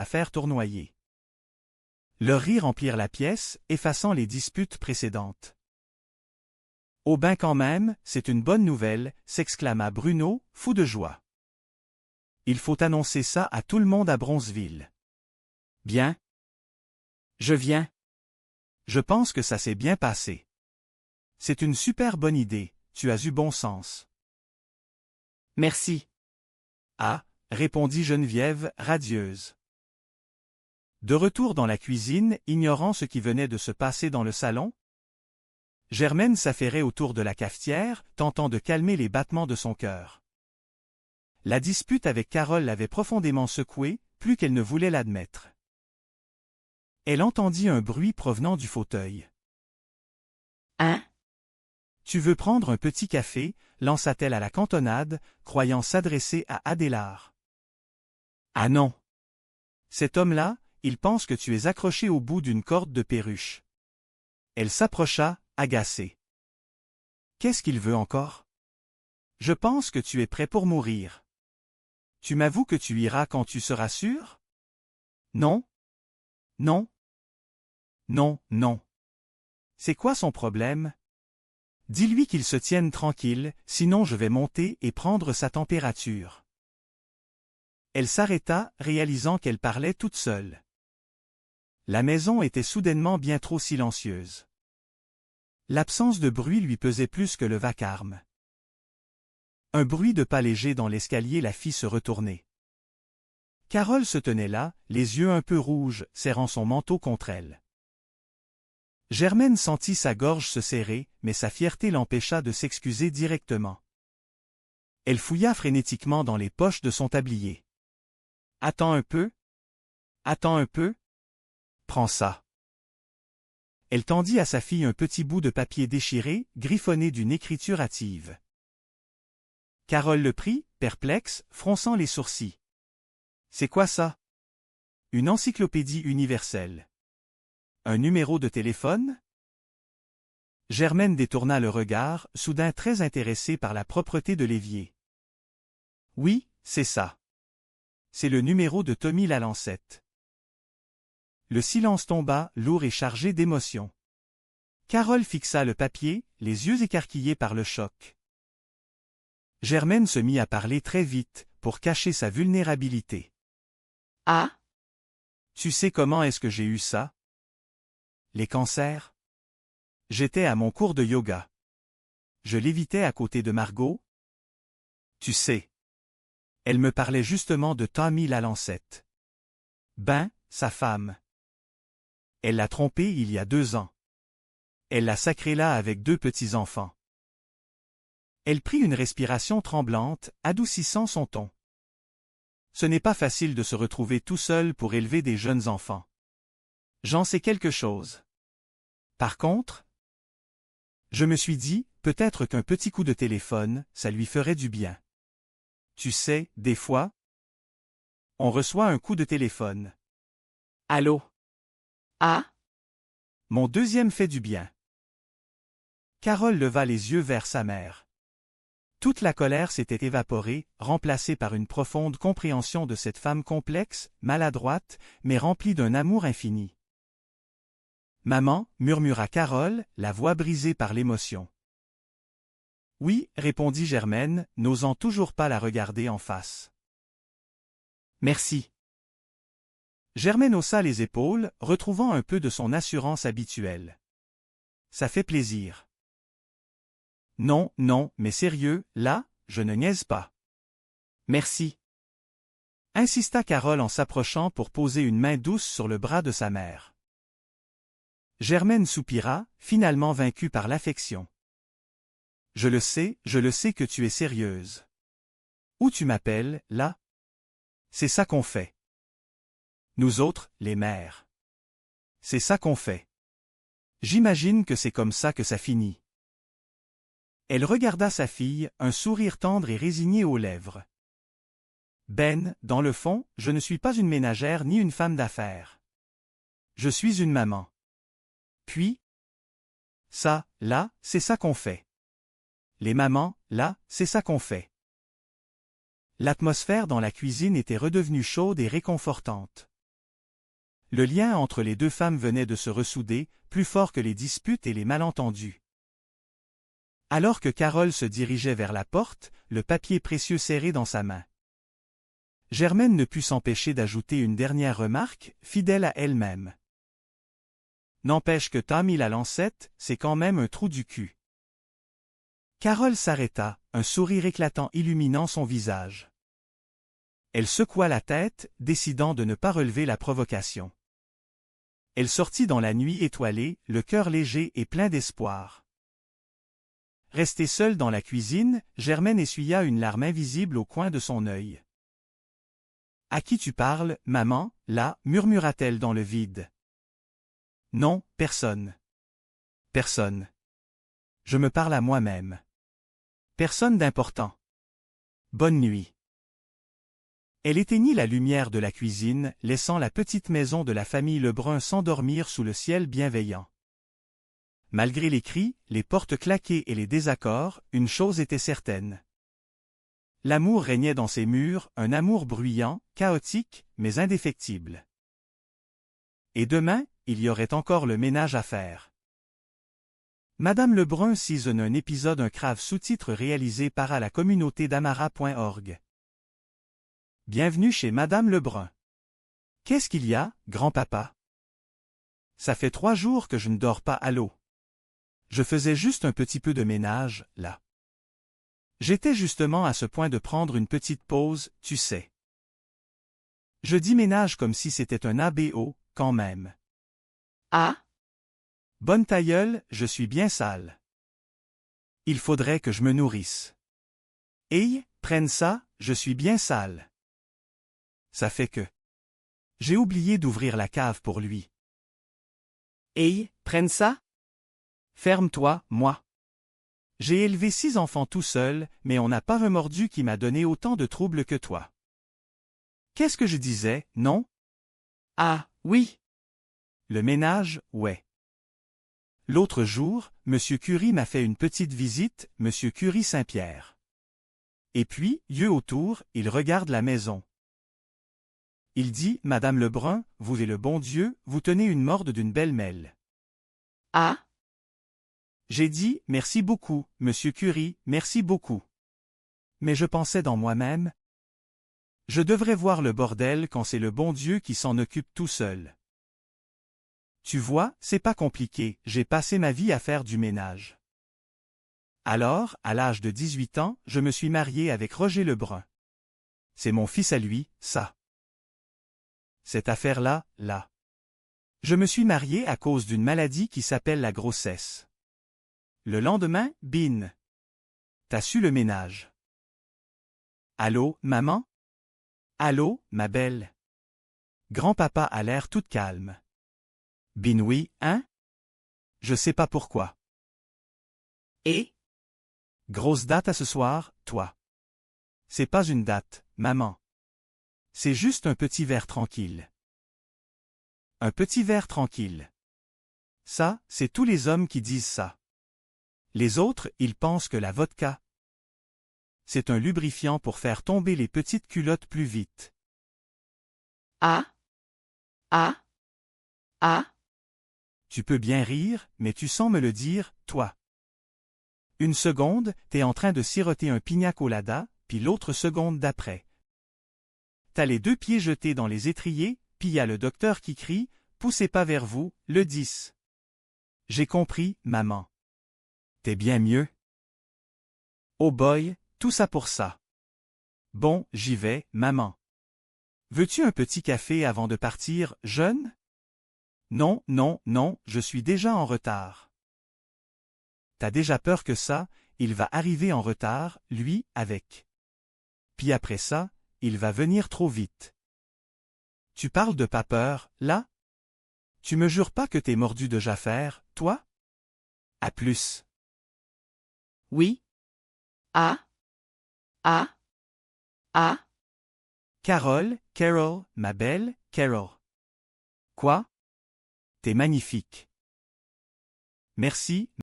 à faire tournoyer. Leurs rires remplirent la pièce, effaçant les disputes précédentes. « Au bain quand même, c'est une bonne nouvelle », s'exclama Bruno, fou de joie. « Il faut annoncer ça à tout le monde à Bronzeville. »« Bien. Je viens. Je pense que ça s'est bien passé. »« C'est une super bonne idée, tu as eu bon sens. »« Merci. »« Ah », répondit Geneviève, radieuse. De retour dans la cuisine, ignorant ce qui venait de se passer dans le salon, Germaine s'affairait autour de la cafetière, tentant de calmer les battements de son cœur. La dispute avec Carole l'avait profondément secouée, plus qu'elle ne voulait l'admettre. Elle entendit un bruit provenant du fauteuil. « Hein? Tu veux prendre un petit café ?» lança-t-elle à la cantonade, croyant s'adresser à Adélard. « Ah non! Cet homme-là, il pense que tu es accroché au bout d'une corde de perruche. » Elle s'approcha, agacée. « Qu'est-ce qu'il veut encore? Je pense que tu es prêt pour mourir. Tu m'avoues que tu iras quand tu seras sûr? Non? Non? Non, non. C'est quoi son problème? Dis-lui qu'il se tienne tranquille, sinon je vais monter et prendre sa température. » Elle s'arrêta, réalisant qu'elle parlait toute seule. La maison était soudainement bien trop silencieuse. L'absence de bruit lui pesait plus que le vacarme. Un bruit de pas léger dans l'escalier la fit se retourner. Carole se tenait là, les yeux un peu rouges, serrant son manteau contre elle. Germaine sentit sa gorge se serrer, mais sa fierté l'empêcha de s'excuser directement. Elle fouilla frénétiquement dans les poches de son tablier. « Attends un peu. Attends un peu. Prends ça. » Elle tendit à sa fille un petit bout de papier déchiré, griffonné d'une écriture hâtive. Carole le prit, perplexe, fronçant les sourcils. « C'est quoi ça? » « Une encyclopédie universelle. »« Un numéro de téléphone? » Germaine détourna le regard, soudain très intéressée par la propreté de l'évier. « Oui, c'est ça. C'est le numéro de Tommy Lalancette. » Le silence tomba, lourd et chargé d'émotions. Carole fixa le papier, les yeux écarquillés par le choc. Germaine se mit à parler très vite, pour cacher sa vulnérabilité. « Ah? Tu sais comment est-ce que j'ai eu ça? Les cancers? J'étais à mon cours de yoga. Je lévitais à côté de Margot. Tu sais. Elle me parlait justement de Tommy Lalancette. Ben, sa femme. Elle l'a trompé il y a 2 ans. Elle l'a sacré là avec 2 petits-enfants. » Elle prit une respiration tremblante, adoucissant son ton. Ce n'est pas facile de se retrouver tout seul pour élever des jeunes enfants. J'en sais quelque chose. Par contre, je me suis dit, peut-être qu'un petit coup de téléphone, ça lui ferait du bien. Tu sais, des fois, on reçoit un coup de téléphone. Allô? Ah? Mon deuxième fait du bien. Carole leva les yeux vers sa mère. Toute la colère s'était évaporée, remplacée par une profonde compréhension de cette femme complexe, maladroite, mais remplie d'un amour infini. « Maman » murmura Carole, la voix brisée par l'émotion. « Oui » répondit Germaine, n'osant toujours pas la regarder en face. « Merci. » Germaine haussa les épaules, retrouvant un peu de son assurance habituelle. « Ça fait plaisir. » « Non, non, mais sérieux, là, je ne niaise pas. »« Merci. » insista Carole en s'approchant pour poser une main douce sur le bras de sa mère. Germaine soupira, finalement vaincue par l'affection. « je le sais que tu es sérieuse. Où tu m'appelles, là? C'est ça qu'on fait. Nous autres, les mères. C'est ça qu'on fait. J'imagine que c'est comme ça que ça finit. » Elle regarda sa fille, un sourire tendre et résigné aux lèvres. « Ben, dans le fond, je ne suis pas une ménagère ni une femme d'affaires. Je suis une maman. Puis, ça, là, c'est ça qu'on fait. Les mamans, là, c'est ça qu'on fait. » L'atmosphère dans la cuisine était redevenue chaude et réconfortante. Le lien entre les deux femmes venait de se ressouder, plus fort que les disputes et les malentendus. Alors que Carole se dirigeait vers la porte, le papier précieux serré dans sa main. Germaine ne put s'empêcher d'ajouter une dernière remarque, fidèle à elle-même. N'empêche que Tommy la lancette, c'est quand même un trou du cul. Carole s'arrêta, un sourire éclatant illuminant son visage. Elle secoua la tête, décidant de ne pas relever la provocation. Elle sortit dans la nuit étoilée, le cœur léger et plein d'espoir. Restée seule dans la cuisine, Germaine essuya une larme invisible au coin de son œil. « À qui tu parles, maman, là » murmura-t-elle dans le vide. « Non, personne. Personne. Je me parle à moi-même. Personne d'important. Bonne nuit. » Elle éteignit la lumière de la cuisine, laissant la petite maison de la famille Lebrun s'endormir sous le ciel bienveillant. Malgré les cris, les portes claquées et les désaccords, une chose était certaine. L'amour régnait dans ces murs, un amour bruyant, chaotique, mais indéfectible. Et demain, il y aurait encore le ménage à faire. Madame Lebrun season un épisode un crave sous-titre réalisé par la communauté d'Amara.org. Bienvenue chez Madame Lebrun. Qu'est-ce qu'il y a, grand-papa? Ça fait 3 jours que je ne dors pas à l'eau. Je faisais juste un petit peu de ménage, là. J'étais justement à ce point de prendre une petite pause, tu sais. Je dis ménage comme si c'était un abo, quand même. Ah? Bonne ta gueule, je suis bien sale. Il faudrait que je me nourrisse. Hey, prenne ça, je suis bien sale. Ça fait que... J'ai oublié d'ouvrir la cave pour lui. Hey, prenne ça? Ferme-toi, moi. J'ai élevé 6 enfants tout seul, mais on n'a pas remordu qui m'a donné autant de troubles que toi. Qu'est-ce que je disais, non? Ah, oui. Le ménage, ouais. L'autre jour, M. Curie m'a fait une petite visite, M. Curie Saint-Pierre. Et puis, yeux autour, il regarde la maison. Il dit, Madame Lebrun, vous et le bon Dieu, vous tenez une morde d'une belle mêle. Ah? J'ai dit, merci beaucoup, Monsieur Curie, merci beaucoup. Mais je pensais dans moi-même. Je devrais voir le bordel quand c'est le bon Dieu qui s'en occupe tout seul. Tu vois, c'est pas compliqué, j'ai passé ma vie à faire du ménage. Alors, à l'âge de 18 ans, je me suis marié avec Roger Lebrun. C'est mon fils à lui, ça. Cette affaire-là, là. Je me suis marié à cause d'une maladie qui s'appelle la grossesse. Le lendemain, bin. T'as su le ménage. Allô, maman? Allô, ma belle? Grand-papa a l'air tout calme. Bin oui, hein? Je sais pas pourquoi. Et? Grosse date à ce soir, toi. C'est pas une date, maman. C'est juste un petit verre tranquille. Un petit verre tranquille. Ça, c'est tous les hommes qui disent ça. Les autres, ils pensent que la vodka, c'est un lubrifiant pour faire tomber les petites culottes plus vite. Ah? Ah? Ah? Tu peux bien rire, mais tu sens me le dire, toi. Une seconde, t'es en train de siroter un pina colada, puis l'autre seconde d'après. T'as les 2 pieds jetés dans les étriers, puis y a le docteur qui crie, poussez pas vers vous, le 10. J'ai compris, maman. T'es bien mieux? Oh boy, tout ça pour ça. Bon, j'y vais, maman. Veux-tu un petit café avant de partir, jeune? Non, non, non, je suis déjà en retard. T'as déjà peur que ça, il va arriver en retard, lui, avec. Puis après ça, il va venir trop vite. Tu parles de pas peur, là? Tu me jures pas que t'es mordu de Jaffer, toi? À plus. Oui? Ah? Ah? Ah? Carole, Carol, ma belle, Carol. Quoi? T'es magnifique. Merci,